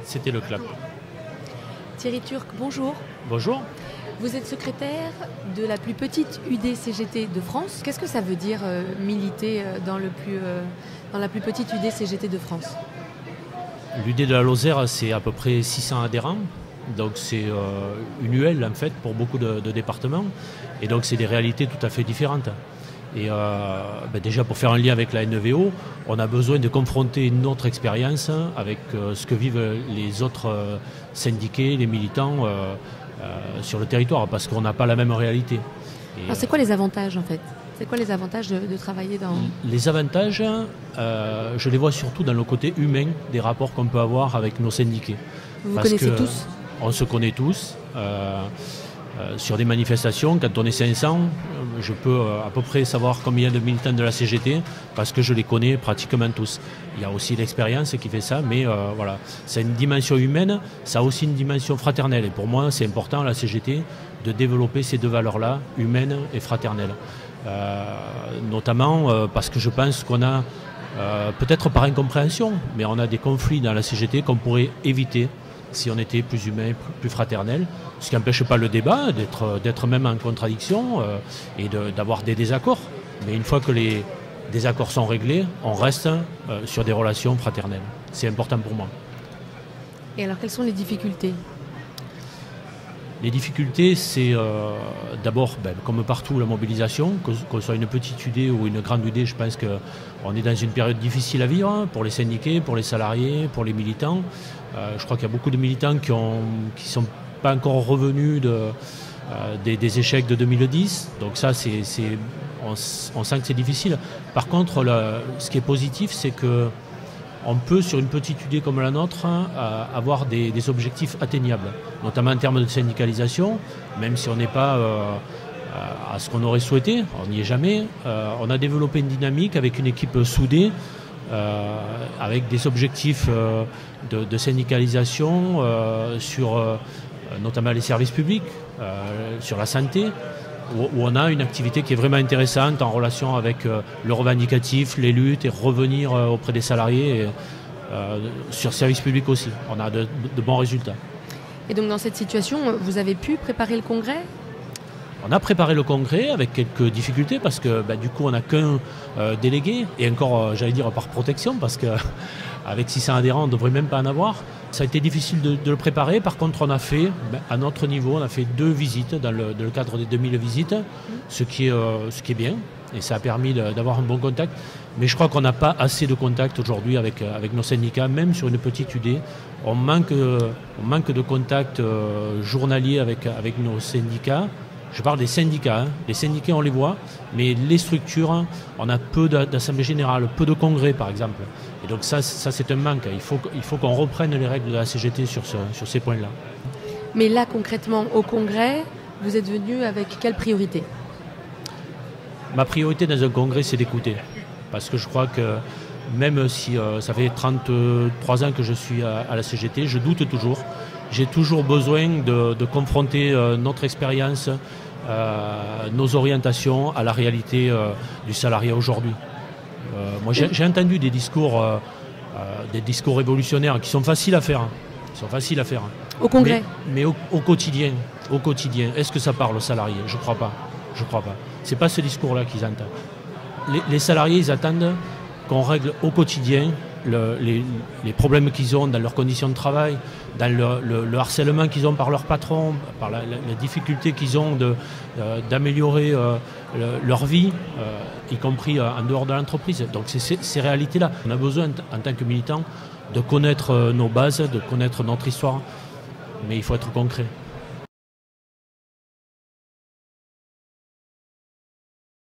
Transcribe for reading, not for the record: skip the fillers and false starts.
c'était le CLAP. Thierry Turc, bonjour. Bonjour. Vous êtes secrétaire de la plus petite UD-CGT de France. Qu'est-ce que ça veut dire militer dans la plus petite UD-CGT de France? L'UD de la Lozère, c'est à peu près 600 adhérents. Donc c'est une UL en fait pour beaucoup de départements. Et donc c'est des réalités tout à fait différentes. Et déjà pour faire un lien avec la NVO, on a besoin de confronter notre expérience avec ce que vivent les autres syndiqués, les militants sur le territoire, parce qu'on n'a pas la même réalité. Alors c'est quoi les avantages en fait? C'est quoi les avantages de travailler dans... Les avantages, je les vois surtout dans le côté humain des rapports qu'on peut avoir avec nos syndiqués. Vous vous connaissez tous? On se connaît tous. Sur des manifestations, quand on est 500, je peux à peu près savoir combien de militants de la CGT, parce que je les connais pratiquement tous. Il y a aussi l'expérience qui fait ça, mais voilà, c'est une dimension humaine, ça a aussi une dimension fraternelle. Et pour moi, c'est important à la CGT de développer ces deux valeurs-là, humaines et fraternelles. Notamment parce que je pense qu'on a, peut-être par incompréhension, mais on a des conflits dans la CGT qu'on pourrait éviter si on était plus humain, plus fraternel, ce qui n'empêche pas le débat d'être même en contradiction et d'avoir des désaccords. Mais une fois que les désaccords sont réglés, on reste sur des relations fraternelles. C'est important pour moi. Et alors, quelles sont les difficultés? Les difficultés, c'est d'abord, comme partout, la mobilisation, qu'on soit une petite UD ou une grande UD, je pense qu'on est dans une période difficile à vivre pour les syndiqués, pour les salariés, pour les militants. Je crois qu'il y a beaucoup de militants qui ne sont pas encore revenus des échecs de 2010. Donc ça, on sent que c'est difficile. Par contre, ce qui est positif, c'est que on peut, sur une petite UD comme la nôtre, avoir des objectifs atteignables, notamment en termes de syndicalisation, même si on n'est pas à ce qu'on aurait souhaité, on n'y est jamais. On a développé une dynamique avec une équipe soudée, avec des objectifs de syndicalisation sur notamment les services publics, sur la santé, où on a une activité qui est vraiment intéressante en relation avec le revendicatif, les luttes et revenir auprès des salariés et, sur service public aussi. On a de bons résultats. Et donc dans cette situation, vous avez pu préparer le congrès? On a préparé le congrès avec quelques difficultés parce que du coup on n'a qu'un délégué et encore j'allais dire par protection parce qu'avec 600 adhérents on ne devrait même pas en avoir. Ça a été difficile de le préparer. Par contre on a fait, à notre niveau, on a fait 2 visites dans le cadre des 2000 visites, ce qui est bien et ça a permis d'avoir un bon contact. Mais je crois qu'on n'a pas assez de contact aujourd'hui avec nos syndicats, même sur une petite UD. On manque de contact journalier avec nos syndicats. Je parle des syndicats. Les syndiqués, on les voit, mais les structures, on a peu d'assemblées générales, peu de congrès, par exemple. Et donc ça c'est un manque. Il faut qu'on reprenne les règles de la CGT sur ces points-là. Mais là, concrètement, au congrès, vous êtes venu avec quelle priorité? Ma priorité dans un congrès, c'est d'écouter. Parce que je crois que même si ça fait 33 ans que je suis à la CGT, je doute toujours. J'ai toujours besoin de confronter notre expérience, nos orientations à la réalité du salarié aujourd'hui. Moi, j'ai entendu des discours révolutionnaires qui sont faciles à faire. Au congrès. Mais au quotidien, est-ce que ça parle aux salariés? Je crois pas. C'est pas ce discours-là qu'ils entendent. Les salariés, ils attendent qu'on règle au quotidien les problèmes qu'ils ont dans leurs conditions de travail, dans le harcèlement qu'ils ont par leur patron, par la difficulté qu'ils ont d'améliorer leur vie, y compris en dehors de l'entreprise. Donc c'est ces réalités-là. On a besoin, en tant que militants, de connaître nos bases, de connaître notre histoire, mais il faut être concret.